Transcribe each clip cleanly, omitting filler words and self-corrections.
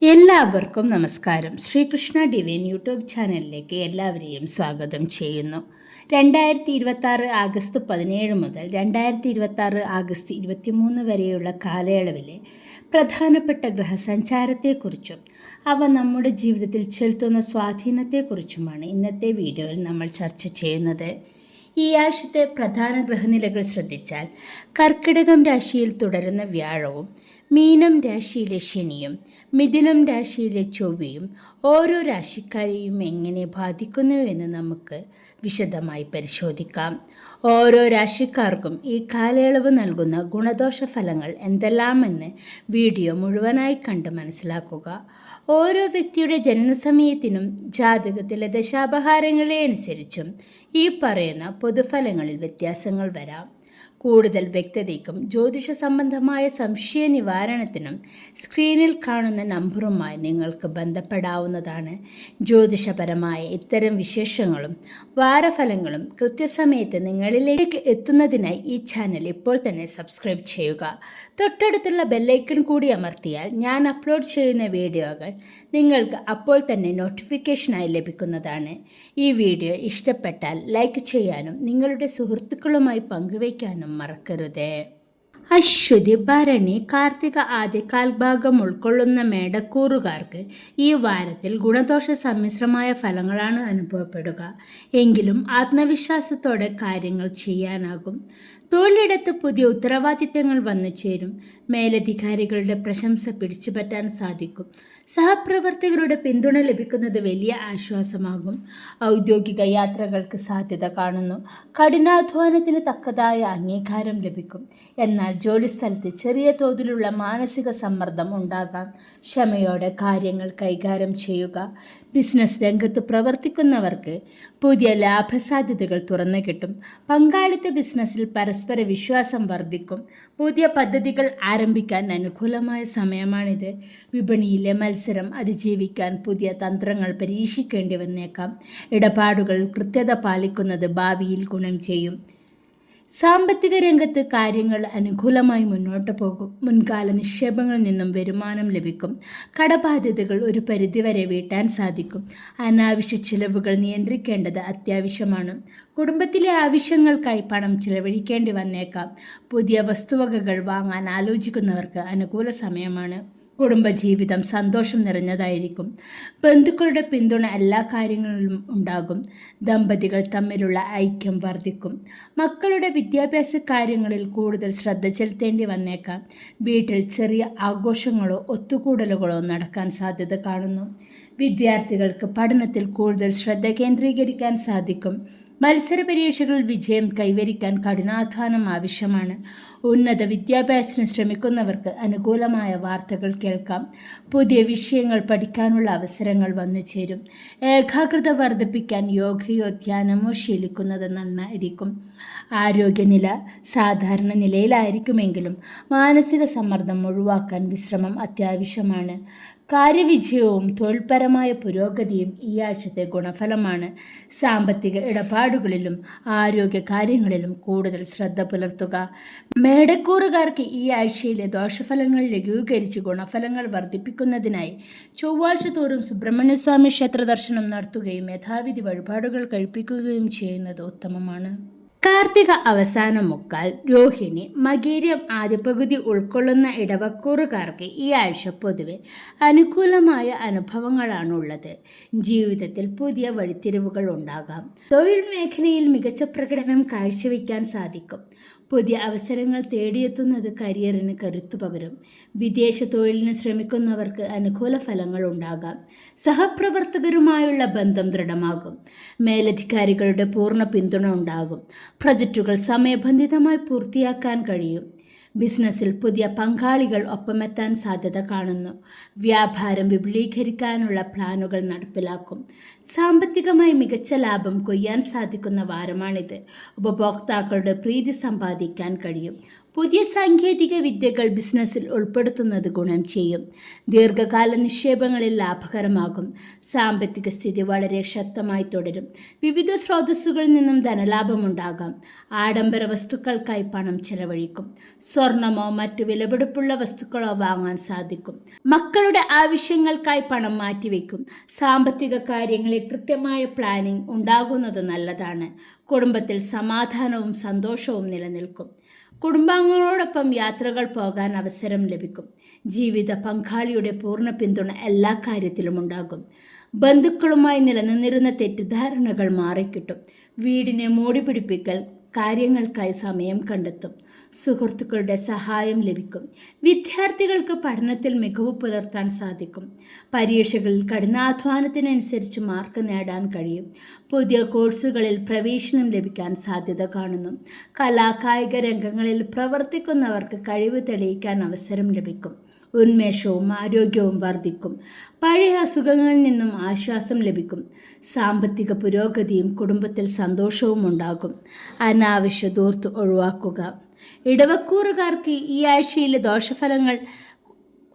എല്ലാവർക്കും നമസ്കാരം. Sreekrishna divine YouTube ചാനലിലേക്ക് എല്ലാവരെയും സ്വാഗതം ചെയ്യുന്നു. 2026 ആഗസ്റ്റ് 17 മുതൽ 2026 ആഗസ്റ്റ് 23 വരെയുള്ള കാലയളവിലെ പ്രധാനപ്പെട്ട ഗ്രഹസഞ്ചാരത്തെക്കുറിച്ചും അവ നമ്മുടെ ജീവിതത്തിൽ ചെലുത്തുന്ന സ്വാധീനത്തെക്കുറിച്ചുമാണ് ഇന്നത്തെ വീഡിയോയിൽ നമ്മൾ ചർച്ച ചെയ്യുന്നത്. ഈ ആഴ്ചത്തെ പ്രധാന ഗ്രഹനിലകൾ ശ്രദ്ധിച്ചാൽ കർക്കിടകം രാശിയിൽ തുടരുന്ന വ്യാഴവും മീനം രാശിയിലെ ശനിയും മിഥുനം രാശിയിലെ ചൊവ്വയും ഓരോ രാശിക്കാരെയും എങ്ങനെ ബാധിക്കുന്നു എന്ന് നമുക്ക് വിശദമായി പരിശോധിക്കാം. ഓരോ രാശിക്കാർക്കും ഈ കാലയളവ് നൽകുന്ന ഗുണദോഷ ഫലങ്ങൾ എന്തെല്ലാമെന്ന് വീഡിയോ മുഴുവനായി കണ്ട് മനസ്സിലാക്കുക. ഓരോ വ്യക്തിയുടെ ജനനസമയത്തിനും ജാതകത്തിലെ ദശാപഹാരങ്ങളെ അനുസരിച്ചും ഈ പറയുന്ന പൊതുഫലങ്ങളിൽ വ്യത്യാസങ്ങൾ വരാം. കൂടുതൽ വ്യക്തതയ്ക്കും ജ്യോതിഷ സംബന്ധമായ സംശയ നിവാരണത്തിനും സ്ക്രീനിൽ കാണുന്ന നമ്പറുമായി നിങ്ങൾക്ക് ബന്ധപ്പെടാവുന്നതാണ്. ജ്യോതിഷപരമായ ഇത്തരം വിശേഷങ്ങളും വാരഫലങ്ങളും കൃത്യസമയത്ത് നിങ്ങളിലേക്ക് എത്തുന്നതിനായി ഈ ചാനൽ ഇപ്പോൾ തന്നെ സബ്സ്ക്രൈബ് ചെയ്യുക. തൊട്ടടുത്തുള്ള ബെല്ലൈക്കൺ കൂടി അമർത്തിയാൽ ഞാൻ അപ്ലോഡ് ചെയ്യുന്ന വീഡിയോകൾ നിങ്ങൾക്ക് അപ്പോൾ തന്നെ നോട്ടിഫിക്കേഷനായി ലഭിക്കുന്നതാണ്. ഈ വീഡിയോ ഇഷ്ടപ്പെട്ടാൽ ലൈക്ക് ചെയ്യാനും നിങ്ങളുടെ സുഹൃത്തുക്കളുമായി പങ്കുവയ്ക്കാനും മറക്കരുത്. അശ്വതി, ഭരണി, കാർത്തിക ആദ്യ കാൽഭാഗം ഉൾക്കൊള്ളുന്ന മേടക്കൂറുകാർക്ക് ഈ വാരത്തിൽ ഗുണദോഷ സമ്മിശ്രമായ ഫലങ്ങളാണ് അനുഭവപ്പെടുക. എങ്കിലും ആത്മവിശ്വാസത്തോടെ കാര്യങ്ങൾ ചെയ്യാനാകും. തൊഴിലിടത്ത് പുതിയ ഉത്തരവാദിത്തങ്ങൾ വന്നു ചേരും. മേലധികാരികളുടെ പ്രശംസ പിടിച്ചുപറ്റാൻ സാധിക്കും. സഹപ്രവർത്തകരുടെ പിന്തുണ ലഭിക്കുന്നത് വലിയ ആശ്വാസമാകും. ഔദ്യോഗിക യാത്രകൾക്ക് സാധ്യത കാണുന്നു. കഠിനാധ്വാനത്തിന് തക്കതായ അംഗീകാരം ലഭിക്കും. എന്നാൽ ജോലിസ്ഥലത്ത് ചെറിയ തോതിലുള്ള മാനസിക സമ്മർദ്ദം ഉണ്ടാകാം. ക്ഷമയോടെ കാര്യങ്ങൾ കൈകാര്യം ചെയ്യുക. ബിസിനസ് രംഗത്ത് പ്രവർത്തിക്കുന്നവർക്ക് പുതിയ ലാഭസാധ്യതകൾ തുറന്നു കിട്ടും. പങ്കാളിത്ത ബിസിനസ്സിൽ പരസ്പര വിശ്വാസം വർദ്ധിക്കും. പുതിയ പദ്ധതികൾ ആരംഭിക്കാൻ അനുകൂലമായ സമയമാണിത്. വിപണിയിലെ മത്സരം അതിജീവിക്കാൻ പുതിയ തന്ത്രങ്ങൾ പരീക്ഷിക്കേണ്ടി വന്നേക്കാം. ഇടപാടുകളിൽ കൃത്യത പാലിക്കുന്നത് ഭാവിയിൽ ഗുണം ചെയ്യും. സാമ്പത്തിക രംഗത്ത് കാര്യങ്ങൾ അനുകൂലമായി മുന്നോട്ട് പോകും. മുൻകാല നിക്ഷേപങ്ങളിൽ നിന്നും വരുമാനം ലഭിക്കും. കടബാധ്യതകൾ ഒരു പരിധിവരെ വീട്ടാൻ സാധിക്കും. അനാവശ്യ ചിലവുകൾ നിയന്ത്രിക്കേണ്ടത് അത്യാവശ്യമാണ്. കുടുംബത്തിലെ ആവശ്യങ്ങൾക്കായി പണം ചിലവഴിക്കേണ്ടി വന്നേക്കാം. പുതിയ വസ്തുവകകൾ വാങ്ങാൻ ആലോചിക്കുന്നവർക്ക് അനുകൂല സമയമാണ്. കുടുംബജീവിതം സന്തോഷം നിറഞ്ഞതായിരിക്കും. ബന്ധുക്കളുടെ പിന്തുണ എല്ലാ കാര്യങ്ങളിലും ഉണ്ടാകും. ദമ്പതികൾ തമ്മിലുള്ള ഐക്യം വർദ്ധിക്കും. മക്കളുടെ വിദ്യാഭ്യാസ കാര്യങ്ങളിൽ കൂടുതൽ ശ്രദ്ധ ചെലുത്തേണ്ടി വന്നേക്കാം. വീട്ടിൽ ചെറിയ ആഘോഷങ്ങളോ ഒത്തുകൂടലുകളോ നടക്കാൻ സാധ്യത കാണുന്നു. വിദ്യാർത്ഥികൾക്ക് പഠനത്തിൽ കൂടുതൽ ശ്രദ്ധ കേന്ദ്രീകരിക്കാൻ സാധിക്കും. മത്സര പരീക്ഷകളിൽ വിജയം കൈവരിക്കാൻ കഠിനാധ്വാനം ആവശ്യമാണ്. ഉന്നത വിദ്യാഭ്യാസത്തിന് ശ്രമിക്കുന്നവർക്ക് അനുകൂലമായ വാർത്തകൾ കേൾക്കാം. പുതിയ വിഷയങ്ങൾ പഠിക്കാനുള്ള അവസരങ്ങൾ വന്നു ചേരും. ഏകാഗ്രത വർദ്ധിപ്പിക്കാൻ യോഗയോ ധ്യാനമോ ശീലിക്കുന്നത് നന്നായിരിക്കും. ആരോഗ്യനില സാധാരണ നിലയിലായിരിക്കുമെങ്കിലും മാനസിക സമ്മർദ്ദം ഒഴിവാക്കാൻ വിശ്രമം അത്യാവശ്യമാണ്. കാര്യവിജയവും തൊഴിൽപരമായ പുരോഗതിയും ഈ ആഴ്ചത്തെ ഗുണഫലമാണ്. സാമ്പത്തിക ഇടപാടുകളിലും ആരോഗ്യ കാര്യങ്ങളിലും കൂടുതൽ ശ്രദ്ധ പുലർത്തുക. മേടക്കൂറുകാർക്ക് ഈ ആഴ്ചയിലെ ദോഷഫലങ്ങൾ ലഘൂകരിച്ച് ഗുണഫലങ്ങൾ വർദ്ധിപ്പിക്കുന്നതിനായി ചൊവ്വാഴ്ച തോറും സുബ്രഹ്മണ്യസ്വാമി ക്ഷേത്ര ദർശനം നടത്തുകയും യഥാവിധി വഴിപാടുകൾ കഴിപ്പിക്കുകയും ചെയ്യുന്നത് ഉത്തമമാണ്. കാർത്തിക അവസാന മുക്കാൽ, രോഹിണി, മകീരം ആദ്യ പകുതി ഉൾക്കൊള്ളുന്ന ഇടവക്കൂറുകാർക്ക് ഈ ആഴ്ച പൊതുവെ അനുകൂലമായ അനുഭവങ്ങളാണുള്ളത്. ജീവിതത്തിൽ പുതിയ വഴിത്തിരിവുകൾ ഉണ്ടാകാം. തൊഴിൽ മേഖലയിൽ മികച്ച പ്രകടനം കാഴ്ചവെക്കാൻ സാധിക്കും. പുതിയ അവസരങ്ങൾ തേടിയെത്തുന്നത് കരിയറിന് കരുത്തു പകരും. വിദേശ തൊഴിലിന് ശ്രമിക്കുന്നവർക്ക് അനുകൂല ഫലങ്ങൾ ഉണ്ടാകാം. സഹപ്രവർത്തകരുമായുള്ള ബന്ധം ദൃഢമാകും. മേലധികാരികളുടെ പൂർണ്ണ പിന്തുണ ഉണ്ടാകും. പ്രൊജക്റ്റുകൾ സമയബന്ധിതമായി പൂർത്തിയാക്കാൻ കഴിയും. ബിസിനസ്സിൽ പുതിയ പങ്കാളികൾ ഒപ്പമെത്താൻ സാധ്യത കാണുന്നു. വ്യാപാരം വിപുലീകരിക്കാനുള്ള പ്ലാനുകൾ നടപ്പിലാക്കും. സാമ്പത്തികമായി മികച്ച ലാഭം കൊയ്യാൻ സാധിക്കുന്ന വാരമാണിത്. ഉപഭോക്താക്കളുടെ പ്രീതി സമ്പാദിക്കാൻ കഴിയും. പുതിയ സാങ്കേതിക വിദ്യകൾ ബിസിനസ്സിൽ ഉൾപ്പെടുത്തുന്നത് ഗുണം ചെയ്യും. ദീർഘകാല നിക്ഷേപങ്ങളിൽ ലാഭകരമാകും. സാമ്പത്തിക സ്ഥിതി വളരെ ശക്തമായി തുടരും. വിവിധ സ്രോതസ്സുകളിൽ നിന്നും ധനലാഭമുണ്ടാകാം. ആഡംബര വസ്തുക്കൾക്കായി പണം ചെലവഴിക്കും. സ്വർണമോ മറ്റു വിലപിടിപ്പുള്ള വസ്തുക്കളോ വാങ്ങാൻ സാധിക്കും. മക്കളുടെ ആവശ്യങ്ങൾക്കായി പണം മാറ്റിവെക്കും. സാമ്പത്തിക കാര്യങ്ങളിൽ കൃത്യമായ പ്ലാനിംഗ് ഉണ്ടാകുന്നത് നല്ലതാണ്. കുടുംബത്തിൽ സമാധാനവും സന്തോഷവും നിലനിൽക്കും. കുടുംബാംഗങ്ങളോടൊപ്പം യാത്രകൾ പോകാൻ അവസരം ലഭിക്കും. ജീവിത പങ്കാളിയുടെ പൂർണ്ണ പിന്തുണ എല്ലാ കാര്യത്തിലും ഉണ്ടാകും. ബന്ധുക്കളുമായി നിലനിന്നിരുന്ന തെറ്റിദ്ധാരണകൾ മാറിക്കിട്ടും. വീടിനെ മോടി പിടിപ്പിക്കൽ കാര്യങ്ങൾക്കായി സമയം കണ്ടെത്തും. സുഹൃത്തുക്കളുടെ സഹായം ലഭിക്കും. വിദ്യാർത്ഥികൾക്ക് പഠനത്തിൽ മികവ് പുലർത്താൻ സാധിക്കും. പരീക്ഷകളിൽ കഠിനാധ്വാനത്തിനനുസരിച്ച് മാർക്ക് നേടാൻ കഴിയും. പുതിയ കോഴ്സുകളിൽ പ്രവേശനം ലഭിക്കാൻ സാധ്യത കാണുന്നു. കലാകായിക രംഗങ്ങളിൽ പ്രവർത്തിക്കുന്നവർക്ക് കഴിവ് തെളിയിക്കാൻ അവസരം ലഭിക്കും. ഉന്മേഷവും ആരോഗ്യവും വർദ്ധിക്കും. പഴയ അസുഖങ്ങളിൽ നിന്നും ആശ്വാസം ലഭിക്കും. സാമ്പത്തിക പുരോഗതിയും കുടുംബത്തിൽ സന്തോഷവും ഉണ്ടാകും. അനാവശ്യ ധൂർത്ത് ഒഴിവാക്കുക. ഇടവക്കൂറുകാർക്ക് ഈ ആഴ്ചയിലെ ദോഷഫലങ്ങൾ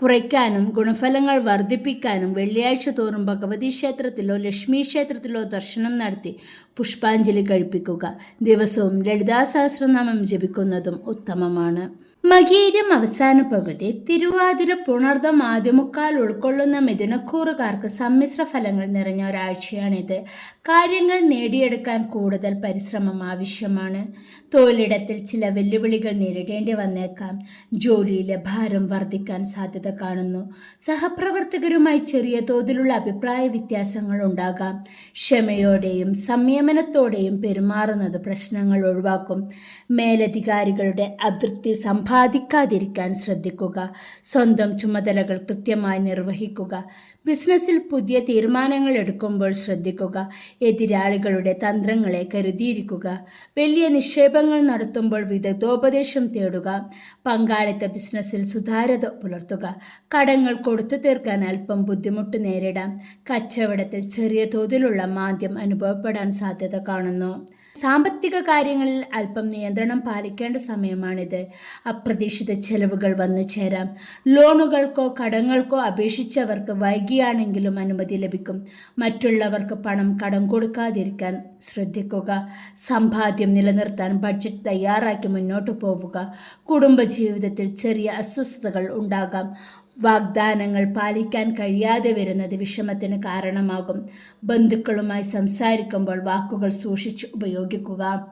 കുറയ്ക്കാനും ഗുണഫലങ്ങൾ വർദ്ധിപ്പിക്കാനും വെള്ളിയാഴ്ച തോറും ഭഗവതി ക്ഷേത്രത്തിലോ ലക്ഷ്മി ക്ഷേത്രത്തിലോ ദർശനം നടത്തി പുഷ്പാഞ്ജലി കഴിപ്പിക്കുക. ദിവസവും ലളിതാ സഹസ്രനാമം ജപിക്കുന്നതും ഉത്തമമാണ്. മകീരം അവസാന പകുതി, തിരുവാതിര പുണർദം ആദ്യമുക്കാൽ ഉൾക്കൊള്ളുന്ന മിഥുനക്കൂറുകാർക്ക് സമ്മിശ്ര ഫലങ്ങൾ നിറഞ്ഞ ഒരാഴ്ചയാണിത്. കാര്യങ്ങൾ നേടിയെടുക്കാൻ കൂടുതൽ പരിശ്രമം ആവശ്യമാണ്. തൊഴിലിടത്തിൽ ചില വെല്ലുവിളികൾ നേരിടേണ്ടി വന്നേക്കാം. ജോലിയിലെ ഭാരം വർദ്ധിക്കാൻ സാധ്യത കാണുന്നു. സഹപ്രവർത്തകരുമായി ചെറിയ തോതിലുള്ള അഭിപ്രായ വ്യത്യാസങ്ങൾ ഉണ്ടാകാം. ക്ഷമയോടെയും സംയമനത്തോടെയും പെരുമാറുന്നത് പ്രശ്നങ്ങൾ ഒഴിവാക്കും. മേലധികാരികളുടെ അതൃപ്തി സമ്പാദിക്കാതിരിക്കാൻ ശ്രദ്ധിക്കുക. സ്വന്തം ചുമതലകൾ കൃത്യമായി നിർവഹിക്കുക. ബിസിനസ്സിൽ പുതിയ തീരുമാനങ്ങൾ എടുക്കുമ്പോൾ ശ്രദ്ധിക്കുക. എതിരാളികളുടെ തന്ത്രങ്ങളെ കരുതിയിരിക്കുക. വലിയ നിക്ഷേപങ്ങൾ നടത്തുമ്പോൾ വിദഗ്ധോപദേശം തേടുക. പങ്കാളിത്ത ബിസിനസ്സിൽ സുതാര്യത പുലർത്തുക. കടങ്ങൾ കൊടുത്തു തീർക്കാൻ അല്പം ബുദ്ധിമുട്ട് നേരിടാം. കച്ചവടത്തിൽ ചെറിയ തോതിലുള്ള മാന്ദ്യം അനുഭവപ്പെടാൻ സാധ്യത കാണുന്നു. സാമ്പത്തിക കാര്യങ്ങളിൽ അല്പം നിയന്ത്രണം പാലിക്കേണ്ട സമയമാണിത്. അപ്രതീക്ഷിത ചെലവുകൾ വന്നു ചേരാം. ലോണുകൾക്കോ കടങ്ങൾക്കോ അപേക്ഷിച്ചവർക്ക് വൈകിയാണെങ്കിലും അനുമതി ലഭിക്കും. മറ്റുള്ളവർക്ക് പണം കടം കൊടുക്കാതിരിക്കാൻ ശ്രദ്ധിക്കുക. സമ്പാദ്യം നിലനിർത്താൻ ബഡ്ജറ്റ് തയ്യാറാക്കി മുന്നോട്ട് പോവുക. കുടുംബജീവിതത്തിൽ ചെറിയ അസ്വസ്ഥതകൾ ഉണ്ടാകാം. വാഗ്ദാനങ്ങൾ പാലിക്കാൻ കഴിയാതെ വരുന്നത് വിഷമത്തിന് കാരണമാകും. ബന്ധുക്കളുമായി സംസാരിക്കുമ്പോൾ വാക്കുകൾ സൂക്ഷിച്ച് ഉപയോഗിക്കുക.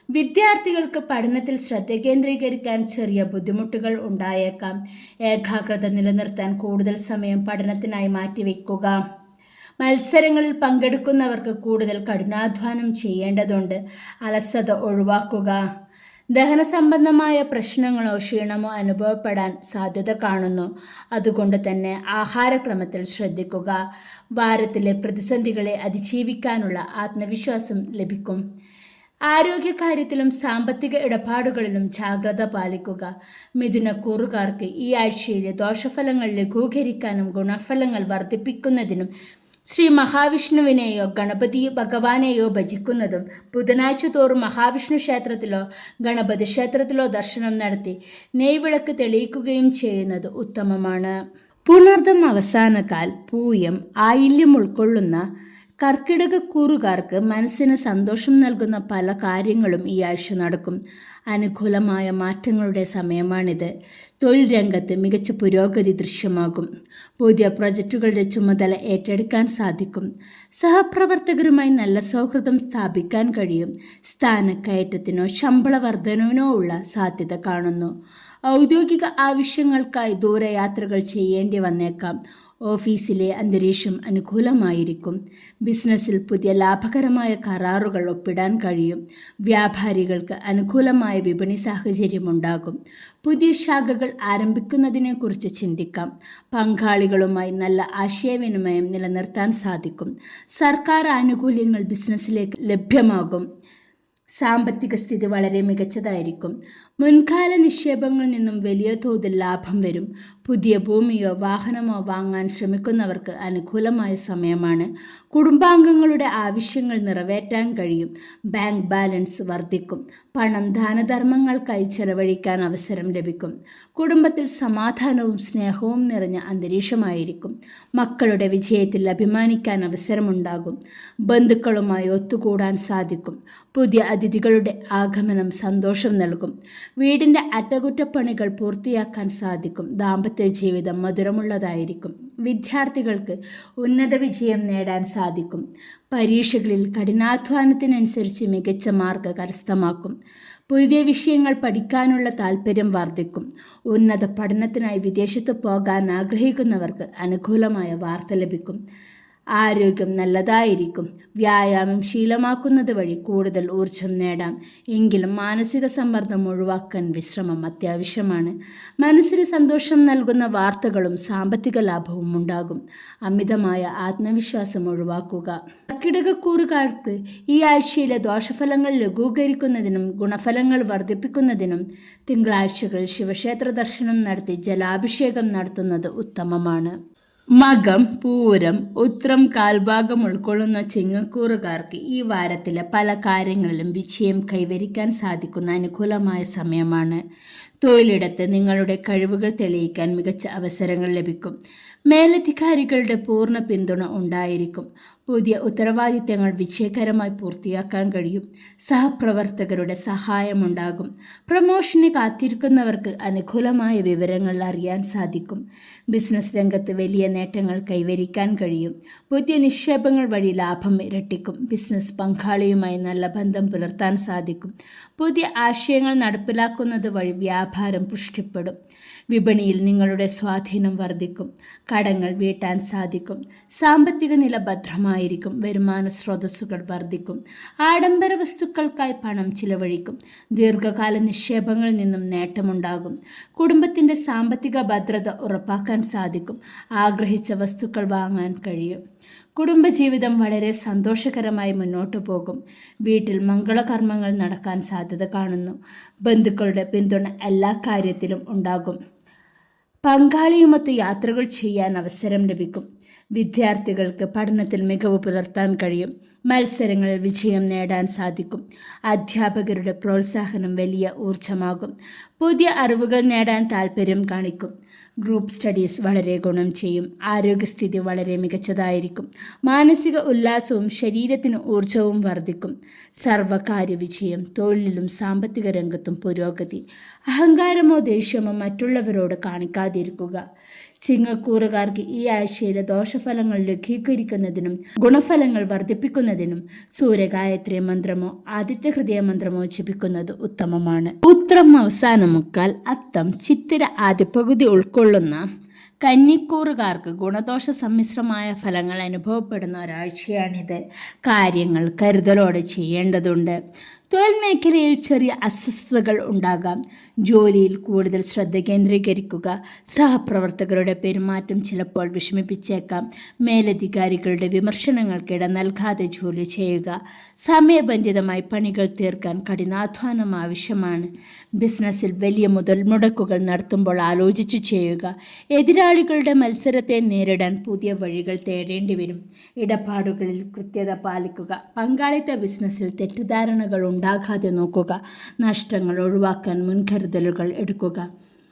വിദ്യാർത്ഥികൾക്ക് പഠനത്തിൽ ശ്രദ്ധ കേന്ദ്രീകരിക്കാൻ ചെറിയ ബുദ്ധിമുട്ടുകൾ ഉണ്ടായേക്കാം. ഏകാഗ്രത നിലനിർത്താൻ കൂടുതൽ സമയം പഠനത്തിനായി മാറ്റിവെക്കുക. മത്സരങ്ങളിൽ പങ്കെടുക്കുന്നവർക്ക് കൂടുതൽ കഠിനാധ്വാനം ചെയ്യേണ്ടതുണ്ട്. അലസത ഒഴിവാക്കുക. ദഹന സംബന്ധമായ പ്രശ്നങ്ങളോ ക്ഷീണമോ അനുഭവപ്പെടാൻ സാധ്യത കാണുന്നു. അതുകൊണ്ട് തന്നെ ആഹാരക്രമത്തിൽ ശ്രദ്ധിക്കുക. വാരത്തിലെ പ്രതിസന്ധികളെ അതിജീവിക്കാനുള്ള ആത്മവിശ്വാസം ലഭിക്കും. ആരോഗ്യകാര്യത്തിലും സാമ്പത്തിക ഇടപാടുകളിലും ജാഗ്രത പാലിക്കുക. മിഥുനക്കൂറുകാർക്ക് ഈ ആഴ്ചയിലെ ദോഷഫലങ്ങൾ ലഘൂകരിക്കാനും ഗുണഫലങ്ങൾ വർദ്ധിപ്പിക്കുന്നതിനും ശ്രീ മഹാവിഷ്ണുവിനെയോ ഗണപതി ഭഗവാനെയോ ഭജിക്കുന്നതും ബുധനാഴ്ച തോറും മഹാവിഷ്ണു ക്ഷേത്രത്തിലോ ഗണപതി ക്ഷേത്രത്തിലോ ദർശനം നടത്തി നെയ്വിളക്ക് തെളിയിക്കുകയും ചെയ്യുന്നത് ഉത്തമമാണ്. പുണർദം അവസാനകാൽ, പൂയം, ആയില്യം ഉൾക്കൊള്ളുന്ന കർക്കിടകക്കൂറുകാർക്ക് മനസ്സിന് സന്തോഷം നൽകുന്ന പല കാര്യങ്ങളും ഈ ആഴ്ച നടക്കും. അനുകൂലമായ മാറ്റങ്ങളുടെ സമയമാണിത്. തൊഴിൽ രംഗത്ത് മികച്ച പുരോഗതി ദൃശ്യമാകും. പുതിയ പ്രൊജക്റ്റുകളുടെ ചുമതല ഏറ്റെടുക്കാൻ സാധിക്കും. സഹപ്രവർത്തകരുമായി നല്ല സൗഹൃദം സ്ഥാപിക്കാൻ കഴിയും. സ്ഥാനക്കയറ്റത്തിനോ ശമ്പള വർധനവിനോ ഉള്ള സാധ്യത കാണുന്നു. ഔദ്യോഗിക ആവശ്യങ്ങൾക്കായി ദൂരയാത്രകൾ ചെയ്യേണ്ടി വന്നേക്കാം. ഓഫീസിലെ അന്തരീക്ഷം അനുകൂലമായിരിക്കും. ബിസിനസ്സിൽ പുതിയ ലാഭകരമായ കരാറുകൾ ഒപ്പിടാൻ കഴിയും. വ്യാപാരികൾക്ക് അനുകൂലമായ വിപണി സാഹചര്യമുണ്ടാകും. പുതിയ ശാഖകൾ ആരംഭിക്കുന്നതിനെക്കുറിച്ച് ചിന്തിക്കാം. പങ്കാളികളുമായി നല്ല ആശയവിനിമയം നിലനിർത്താൻ സാധിക്കും. സർക്കാർ ആനുകൂല്യങ്ങൾ ബിസിനസ്സിലേക്ക് ലഭ്യമാകും. സാമ്പത്തിക സ്ഥിതി വളരെ മികച്ചതായിരിക്കും. മുൻകാല നിക്ഷേപങ്ങളിൽ നിന്നും വലിയ തോതിൽ ലാഭം വരും. പുതിയ ഭൂമിയോ വാഹനമോ വാങ്ങാൻ ശ്രമിക്കുന്നവർക്ക് അനുകൂലമായ സമയമാണ്. കുടുംബാംഗങ്ങളുടെ ആവശ്യങ്ങൾ നിറവേറ്റാൻ കഴിയും. ബാങ്ക് ബാലൻസ് വർദ്ധിക്കും. പണം ദാനധർമ്മങ്ങൾക്കായി ചെലവഴിക്കാൻ അവസരം ലഭിക്കും. കുടുംബത്തിൽ സമാധാനവും സ്നേഹവും നിറഞ്ഞ അന്തരീക്ഷമായിരിക്കും. മക്കളുടെ വിജയത്തിൽ അഭിമാനിക്കാൻ അവസരമുണ്ടാകും. ബന്ധുക്കളുമായി ഒത്തുകൂടാൻ സാധിക്കും. പുതിയ അതിഥികളുടെ ആഗമനം സന്തോഷം നൽകും. വീടിൻ്റെ അറ്റകുറ്റപ്പണികൾ പൂർത്തിയാക്കാൻ സാധിക്കും. ദാമ്പത്യ ജീവിതം മധുരമുള്ളതായിരിക്കും. വിദ്യാർത്ഥികൾക്ക് ഉന്നത വിജയം നേടാൻ സാധിക്കും. പരീക്ഷകളിൽ കഠിനാധ്വാനത്തിനനുസരിച്ച് മികച്ച മാർക്ക് കരസ്ഥമാക്കും. പുതിയ വിഷയങ്ങൾ പഠിക്കാനുള്ള താല്പര്യം വർദ്ധിക്കും. ഉന്നത പഠനത്തിനായി വിദേശത്ത് പോകാൻ ആഗ്രഹിക്കുന്നവർക്ക് അനുകൂലമായ വാർത്ത ലഭിക്കും. ആരോഗ്യം നല്ലതായിരിക്കും. വ്യായാമം ശീലമാക്കുന്നത് വഴി കൂടുതൽ ഊർജം നേടാം. എങ്കിലും മാനസിക സമ്മർദ്ദം ഒഴിവാക്കാൻ വിശ്രമം അത്യാവശ്യമാണ്. മനസ്സിന് സന്തോഷം നൽകുന്ന വാർത്തകളും സാമ്പത്തിക ലാഭവും ഉണ്ടാകും. അമിതമായ ആത്മവിശ്വാസം ഒഴിവാക്കുക. കർക്കിടകക്കൂറുകാർക്ക് ഈ ആഴ്ചയിലെ ദോഷഫലങ്ങൾ ലഘൂകരിക്കുന്നതിനും ഗുണഫലങ്ങൾ വർദ്ധിപ്പിക്കുന്നതിനും തിങ്കളാഴ്ചകളിൽ ശിവക്ഷേത്ര ദർശനം നടത്തി ജലാഭിഷേകം നടത്തുന്നത് ഉത്തമമാണ്. മകം, പൂരം, ഉത്രം കാൽഭാഗം ഉൾക്കൊള്ളുന്ന ചിങ്ങക്കൂറുകാർക്ക് ഈ വാരത്തിലെ പല കാര്യങ്ങളിലും വിജയം കൈവരിക്കാൻ സാധിക്കുന്ന അനുകൂലമായ സമയമാണ്. തൊഴിലിടത്ത് നിങ്ങളുടെ കഴിവുകൾ തെളിയിക്കാൻ മികച്ച അവസരങ്ങൾ ലഭിക്കും. മേലധികാരികളുടെ പൂർണ്ണ പിന്തുണ ഉണ്ടായിരിക്കും. പുതിയ ഉത്തരവാദിത്തങ്ങൾ വിജയകരമായി പൂർത്തിയാക്കാൻ കഴിയും. സഹപ്രവർത്തകരുടെ സഹായമുണ്ടാകും. പ്രമോഷന് കാത്തിരിക്കുന്നവർക്ക് അനുകൂലമായ വിവരങ്ങൾ അറിയാൻ സാധിക്കും. ബിസിനസ് രംഗത്ത് വലിയ നേട്ടങ്ങൾ കൈവരിക്കാൻ കഴിയും. പുതിയ നിക്ഷേപങ്ങൾ വഴി ലാഭം ഇരട്ടിക്കും. ബിസിനസ് പങ്കാളിയുമായി നല്ല ബന്ധം പുലർത്താൻ സാധിക്കും. പുതിയ ആശയങ്ങൾ നടപ്പിലാക്കുന്നത് വഴി വ്യാപാരം പുഷ്ടിപ്പെടും. വിപണിയിൽ നിങ്ങളുടെ സ്വാധീനം വർദ്ധിക്കും. കടങ്ങൾ വീട്ടാൻ സാധിക്കും. സാമ്പത്തിക നില ഭദ്രമായിരിക്കും. വരുമാന സ്രോതസ്സുകൾ വർദ്ധിക്കും. ആഡംബര വസ്തുക്കൾക്കായി പണം ചിലവഴിക്കും. ദീർഘകാല നിക്ഷേപങ്ങളിൽ നിന്നും നേട്ടമുണ്ടാകും. കുടുംബത്തിൻ്റെ സാമ്പത്തിക ഭദ്രത ഉറപ്പാക്കാൻ സാധിക്കും. ആഗ്രഹിച്ച വസ്തുക്കൾ വാങ്ങാൻ കഴിയും. കുടുംബജീവിതം വളരെ സന്തോഷകരമായി മുന്നോട്ടു പോകും. വീട്ടിൽ മംഗളകർമ്മങ്ങൾ നടക്കാൻ സാധ്യത കാണുന്നു. ബന്ധുക്കളുടെ പിന്തുണ എല്ലാ കാര്യത്തിലും ഉണ്ടാകും. പങ്കാളിയുമൊത്ത് യാത്രകൾ ചെയ്യാൻ അവസരം ലഭിക്കും. വിദ്യാർത്ഥികൾക്ക് പഠനത്തിൽ മികവ് പുലർത്താൻ കഴിയും. മത്സരങ്ങളിൽ വിജയം നേടാൻ സാധിക്കും. അധ്യാപകരുടെ പ്രോത്സാഹനം വലിയ ഊർജമാകും. പുതിയ അറിവുകൾ നേടാൻ താൽപ്പര്യം കാണിക്കും. ഗ്രൂപ്പ് സ്റ്റഡീസ് വളരെ ഗുണം ചെയ്യും. ആരോഗ്യസ്ഥിതി വളരെ മികച്ചതായിരിക്കും. മാനസിക ഉല്ലാസവും ശരീരത്തിന് ഊർജവും വർദ്ധിക്കും. സർവകാര്യ വിജയം. തൊഴിലിലും സാമ്പത്തിക രംഗത്തും പുരോഗതി. അഹങ്കാരമോ ദേഷ്യമോ മറ്റുള്ളവരോട് കാണിക്കാതിരിക്കുക. ചിങ്ങക്കൂറുകാർക്ക് ഈ ആഴ്ചയിലെ ദോഷഫലങ്ങൾ ലഘൂകരിക്കുന്നതിനും ഗുണഫലങ്ങൾ വർദ്ധിപ്പിക്കുന്നതിനും സൂര്യഗായത്രി മന്ത്രമോ ആദിത്യ ഹൃദയ മന്ത്രമോ ജപിക്കുന്നത് ഉത്തമമാണ്. ഉത്രം അവസാന മുക്കാൽ, അത്തം, ചിത്തിര ആദ്യ പകുതി ഉൾക്കൊള്ളുന്ന കന്നിക്കൂറുകാർക്ക് ഗുണദോഷ സമ്മിശ്രമായ ഫലങ്ങൾ അനുഭവപ്പെടുന്ന ഒരാഴ്ചയാണിത്. കാര്യങ്ങൾ കരുതലോടെ ചെയ്യേണ്ടതുണ്ട്. തൊഴിൽ മേഖലയിൽ ചെറിയ അസ്വസ്ഥതകൾ ഉണ്ടാകാം. ജോലിയിൽ കൂടുതൽ ശ്രദ്ധ കേന്ദ്രീകരിക്കുക. സഹപ്രവർത്തകരുടെ പെരുമാറ്റം ചിലപ്പോൾ വിഷമിപ്പിച്ചേക്കാം. മേലധികാരികളുടെ വിമർശനങ്ങൾക്ക് ഇട നൽകാതെ ജോലി ചെയ്യുക. സമയബന്ധിതമായി പണികൾ തീർക്കാൻ കഠിനാധ്വാനം ആവശ്യമാണ്. ബിസിനസ്സിൽ വലിയ മുതൽ മുടക്കുകൾ നടത്തുമ്പോൾ ആലോചിച്ചു ചെയ്യുക. എതിരാളികളുടെ മത്സരത്തെ നേരിടാൻ പുതിയ വഴികൾ തേടേണ്ടി വരും. ഇടപാടുകളിൽ കൃത്യത പാലിക്കുക. പങ്കാളിത്ത ബിസിനസ്സിൽ തെറ്റിദ്ധാരണകൾ ഉണ്ടാകാതെ നോക്കുക. നഷ്ടങ്ങൾ ഒഴിവാക്കാൻ മുൻകരുതലുകൾ എടുക്കുക.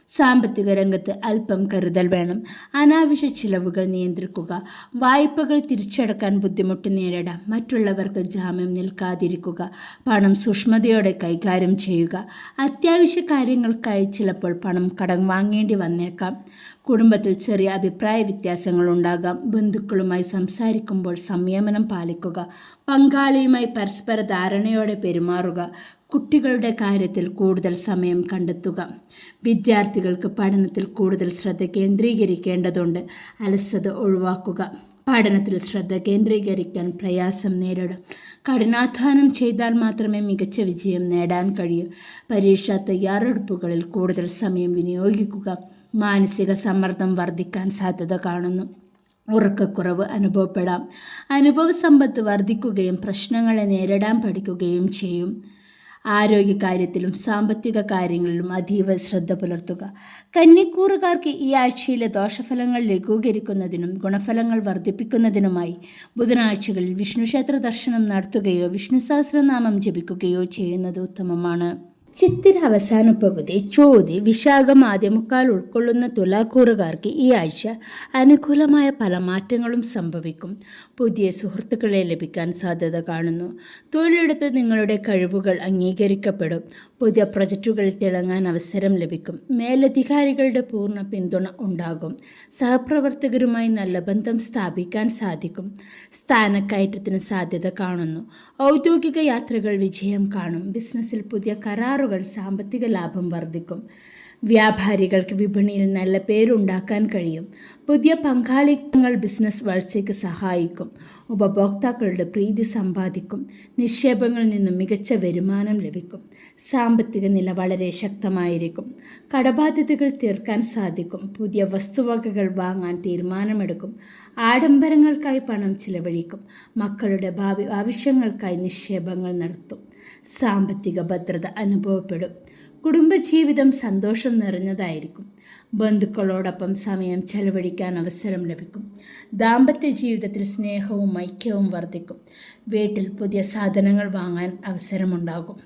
സാമ്പത്തിക രംഗത്ത് അല്പം കരുതൽ വേണം. അനാവശ്യ ചിലവുകൾ നിയന്ത്രിക്കുക. വായ്പകൾ തിരിച്ചടക്കാൻ ബുദ്ധിമുട്ട് നേരിടാം. മറ്റുള്ളവർക്ക് ജാമ്യം നിൽക്കാതിരിക്കുക. പണം സൂക്ഷ്മതയോടെ കൈകാര്യം ചെയ്യുക. അത്യാവശ്യ കാര്യങ്ങൾക്കായി ചിലപ്പോൾ പണം കടം വാങ്ങേണ്ടി വന്നേക്കാം. കുടുംബത്തിൽ ചെറിയ അഭിപ്രായ വ്യത്യാസങ്ങൾ ഉണ്ടാകാം. ബന്ധുക്കളുമായി സംസാരിക്കുമ്പോൾ സംയമനം പാലിക്കുക. പങ്കാളിയുമായി പരസ്പര ധാരണയോടെ പെരുമാറുക. കുട്ടികളുടെ കാര്യത്തിൽ കൂടുതൽ സമയം കണ്ടെത്തുക. വിദ്യാർത്ഥികൾക്ക് പഠനത്തിൽ കൂടുതൽ ശ്രദ്ധ കേന്ദ്രീകരിക്കേണ്ടതുണ്ട്. അലസത ഒഴിവാക്കുക. പഠനത്തിൽ ശ്രദ്ധ കേന്ദ്രീകരിക്കാൻ പ്രയാസം നേരിടും. കഠിനാധ്വാനം ചെയ്താൽ മാത്രമേ മികച്ച വിജയം നേടാൻ കഴിയൂ. പരീക്ഷാ തയ്യാറെടുപ്പുകളിൽ കൂടുതൽ സമയം വിനിയോഗിക്കുക. മാനസിക സമ്മർദ്ദം വർദ്ധിക്കാൻ സാധ്യത കാണുന്നു. ഉറക്കക്കുറവ് അനുഭവപ്പെടാം. അനുഭവ സമ്പത്ത് വർദ്ധിക്കുകയും പ്രശ്നങ്ങളെ നേരിടാൻ പഠിക്കുകയും ചെയ്യും. ആരോഗ്യകാര്യത്തിലും സാമ്പത്തിക കാര്യങ്ങളിലും അതീവ ശ്രദ്ധ പുലർത്തുക. കന്നിക്കൂറുകാർക്ക് ഈ ആഴ്ചയിലെ ദോഷഫലങ്ങൾ ലഘൂകരിക്കുന്നതിനും ഗുണഫലങ്ങൾ വർദ്ധിപ്പിക്കുന്നതിനുമായി ബുധനാഴ്ചകളിൽ വിഷ്ണുക്ഷേത്ര ദർശനം നടത്തുകയോ വിഷ്ണു സഹസ്രനാമം ജപിക്കുകയോ ചെയ്യുന്നത് ഉത്തമമാണ്. ചിത്തിര അവസാന പകുതി, ചോതി, വിശാഖം ആദ്യമുക്കാൽ ഉൾക്കൊള്ളുന്ന തുലാക്കൂറുകാർക്ക് ഈ ആഴ്ച അനുകൂലമായ പല മാറ്റങ്ങളും സംഭവിക്കും. പുതിയ സുഹൃത്തുക്കളെ ലഭിക്കാൻ സാധ്യത കാണുന്നു. തൊഴിലിടത്ത് നിങ്ങളുടെ കഴിവുകൾ അംഗീകരിക്കപ്പെടും. പുതിയ പ്രൊജക്റ്റുകളിൽ തിളങ്ങാൻ അവസരം ലഭിക്കും. മേലധികാരികളുടെ പൂർണ്ണ പിന്തുണ ഉണ്ടാകും. സഹപ്രവർത്തകരുമായി നല്ല ബന്ധം സ്ഥാപിക്കാൻ സാധിക്കും. സ്ഥാനക്കയറ്റത്തിന് സാധ്യത കാണുന്നു. ഔദ്യോഗിക യാത്രകൾ വിജയം കാണും. ബിസിനസ്സിൽ പുതിയ കരാറുകൾ സാമ്പത്തിക ലാഭം വർദ്ധിക്കും. വ്യാപാരികൾക്ക് വിപണിയിൽ നല്ല പേരുണ്ടാക്കാൻ കഴിയും. പുതിയ പങ്കാളിത്തങ്ങൾ ബിസിനസ് വളർച്ചയ്ക്ക് സഹായിക്കും. ഉപഭോക്താക്കളുടെ പ്രീതി സമ്പാദിക്കും. നിക്ഷേപങ്ങളിൽ നിന്നും മികച്ച വരുമാനം ലഭിക്കും. സാമ്പത്തിക നില വളരെ ശക്തമായിരിക്കും. കടബാധ്യതകൾ തീർക്കാൻ സാധിക്കും. പുതിയ വസ്തുവകകൾ വാങ്ങാൻ തീരുമാനമെടുക്കും. ആഡംബരങ്ങൾക്കായി പണം ചിലവഴിക്കും. മക്കളുടെ ഭാവി ആവശ്യങ്ങൾക്കായി നിക്ഷേപങ്ങൾ നടത്തും. സാമ്പത്തിക ഭദ്രത അനുഭവപ്പെടും. കുടുംബജീവിതം സന്തോഷം നിറഞ്ഞതായിരിക്കും. ബന്ധുക്കളോടൊപ്പം സമയം ചെലവഴിക്കാൻ അവസരം ലഭിക്കും. ദാമ്പത്യ ജീവിതത്തിൽ സ്നേഹവും ഐക്യവും വർദ്ധിക്കും. വീട്ടിൽ പുതിയ സാധനങ്ങൾ വാങ്ങാൻ അവസരമുണ്ടാകും.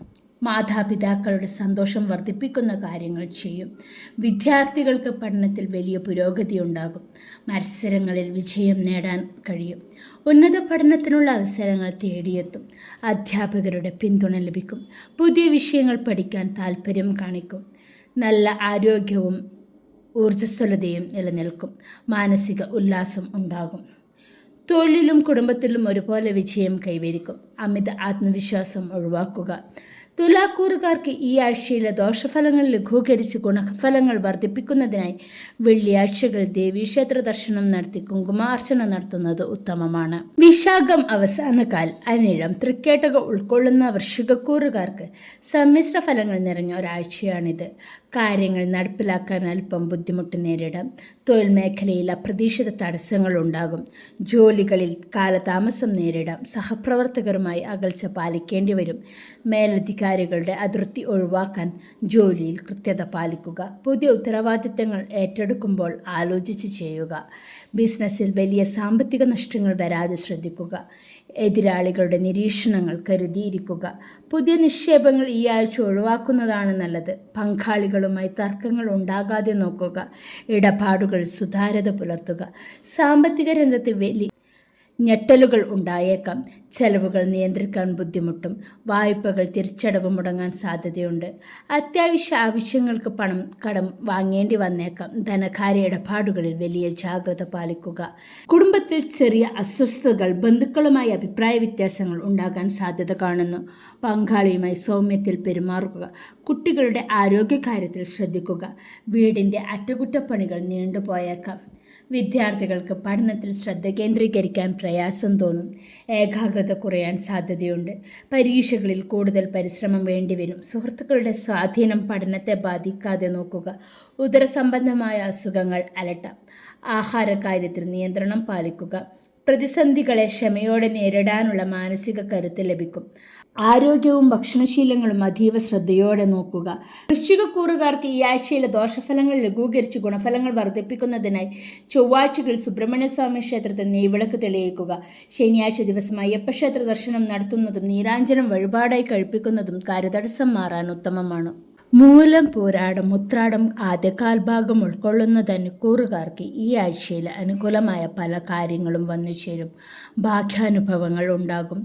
മാതാപിതാക്കളുടെ സന്തോഷം വർദ്ധിപ്പിക്കുന്ന കാര്യങ്ങൾ ചെയ്യും. വിദ്യാർത്ഥികൾക്ക് പഠനത്തിൽ വലിയ പുരോഗതി ഉണ്ടാകും. മത്സരങ്ങളിൽ വിജയം നേടാൻ കഴിയും. ഉന്നത പഠനത്തിനുള്ള അവസരങ്ങൾ തേടിയെത്തും. അധ്യാപകരുടെ പിന്തുണ ലഭിക്കും. പുതിയ വിഷയങ്ങൾ പഠിക്കാൻ താൽപ്പര്യം കാണിക്കും. നല്ല ആരോഗ്യവും ഊർജ്ജസ്വലതയും നിലനിൽക്കും. മാനസിക ഉല്ലാസം ഉണ്ടാകും. തൊഴിലിലും കുടുംബത്തിലും ഒരുപോലെ വിജയം കൈവരിക്കും. അമിത ആത്മവിശ്വാസം ഒഴിവാക്കുക. തുലാക്കൂറുകാർക്ക് ഈ ആഴ്ചയിലെ ദോഷഫലങ്ങൾ ലഘൂകരിച്ച് ഗുണഫലങ്ങൾ വർദ്ധിപ്പിക്കുന്നതിനായി വെള്ളിയാഴ്ചകളിൽ ദേവീക്ഷേത്ര ദർശനം നടത്തി കുങ്കുമാർച്ചന നടത്തുന്നത് ഉത്തമമാണ്. വിശാഖം അവസാനകാൽ, അനിഴം, തൃക്കേട്ടക ഉൾക്കൊള്ളുന്ന വൃശ്ചികക്കൂറുകാർക്ക് സമ്മിശ്ര ഫലങ്ങൾ നിറഞ്ഞ ഒരാഴ്ചയാണിത്. കാര്യങ്ങൾ നടപ്പിലാക്കാൻ അല്പം ബുദ്ധിമുട്ട് നേരിടാം. തൊഴിൽ മേഖലയിൽ അപ്രതീക്ഷിത തടസ്സങ്ങൾ ഉണ്ടാകും. ജോലികളിൽ കാലതാമസം നേരിടാം. സഹപ്രവർത്തകരുമായി അകൽച്ച പാലിക്കേണ്ടി വരും. മേലധികാരികളുടെ അതിർത്തി ഒഴിവാക്കാൻ ജോലിയിൽ കൃത്യത പാലിക്കുക. പുതിയ ഉത്തരവാദിത്തങ്ങൾ ഏറ്റെടുക്കുമ്പോൾ ആലോചിച്ച് ചെയ്യുക. ബിസിനസ്സിൽ വലിയ സാമ്പത്തിക നഷ്ടങ്ങൾ വരാതെ ശ്രദ്ധിക്കുക. എതിരാളികളുടെ നിരീക്ഷണങ്ങൾ കരുതിയിരിക്കുക. പുതിയ നിക്ഷേപങ്ങൾ ഈ ആഴ്ച ഒഴിവാക്കുന്നതാണ് നല്ലത്. പങ്കാളികളുമായി തർക്കങ്ങൾ ഉണ്ടാകാതെ നോക്കുക. ഇടപാടുകൾ സുതാര്യത പുലർത്തുക. സാമ്പത്തിക രംഗത്ത് വലിയ ഞെട്ടലുകൾ ഉണ്ടായേക്കാം. ചെലവുകൾ നിയന്ത്രിക്കാൻ ബുദ്ധിമുട്ടും. വായ്പകൾ തിരിച്ചടവ് മുടങ്ങാൻ സാധ്യതയുണ്ട്. അത്യാവശ്യ ആവശ്യങ്ങൾക്ക് കടം വാങ്ങേണ്ടി വന്നേക്കാം. ധനകാര്യ ഇടപാടുകളിൽ വലിയ ജാഗ്രത പാലിക്കുക. കുടുംബത്തിൽ ചെറിയ അസ്വസ്ഥതകൾ, ബന്ധുക്കളുമായി അഭിപ്രായ വ്യത്യാസങ്ങൾ ഉണ്ടാകാൻ സാധ്യത കാണുന്നു. പങ്കാളിയുമായി സൗമ്യത്തിൽ പെരുമാറുക. കുട്ടികളുടെ ആരോഗ്യകാര്യത്തിൽ ശ്രദ്ധിക്കുക. വീടിൻ്റെ അറ്റകുറ്റപ്പണികൾ നീണ്ടുപോയേക്കാം. വിദ്യാർത്ഥികൾക്ക് പഠനത്തിൽ ശ്രദ്ധ കേന്ദ്രീകരിക്കാൻ പ്രയാസം തോന്നും. ഏകാഗ്രത കുറയാൻ സാധ്യതയുണ്ട്. പരീക്ഷകളിൽ കൂടുതൽ പരിശ്രമം വേണ്ടിവരും. സുഹൃത്തുക്കളുടെ സ്വാധീനം പഠനത്തെ ബാധിക്കാതെ നോക്കുക. ഉദരസംബന്ധമായ അസുഖങ്ങൾ അലട്ടാം. ആഹാരകാര്യത്തിൽ നിയന്ത്രണം പാലിക്കുക. പ്രതിസന്ധികളെ ക്ഷമയോടെ നേരിടാനുള്ള മാനസിക കരുത്ത് ലഭിക്കും. ആരോഗ്യവും ഭക്ഷണശീലങ്ങളും അതീവ ശ്രദ്ധയോടെ നോക്കുക. വൃശ്ചികക്കൂറുകാർക്ക് ഈ ആഴ്ചയിലെ ദോഷഫലങ്ങൾ ലഘൂകരിച്ച് ഗുണഫലങ്ങൾ വർദ്ധിപ്പിക്കുന്നതിനായി ചൊവ്വാഴ്ചകളിൽ സുബ്രഹ്മണ്യസ്വാമി ക്ഷേത്രത്തിൽ നെയ്വിളക്ക് തെളിയിക്കുക. ശനിയാഴ്ച ദിവസം അയ്യപ്പക്ഷേത്ര ദർശനം നടത്തുന്നതും നീരാഞ്ജനം വഴിപാടായി കഴിപ്പിക്കുന്നതും കാര്യതടസ്സം മാറാൻ ഉത്തമമാണ്. മൂലം, പൂരാടം, ഉത്രാടം ആദ്യകാൽ ഭാഗം ഉൾക്കൊള്ളുന്ന ധനുക്കൂറുകാർക്ക് ഈ ആഴ്ചയിൽ അനുകൂലമായ പല കാര്യങ്ങളും വന്നു ചേരും. ഭാഗ്യാനുഭവങ്ങൾ ഉണ്ടാകും.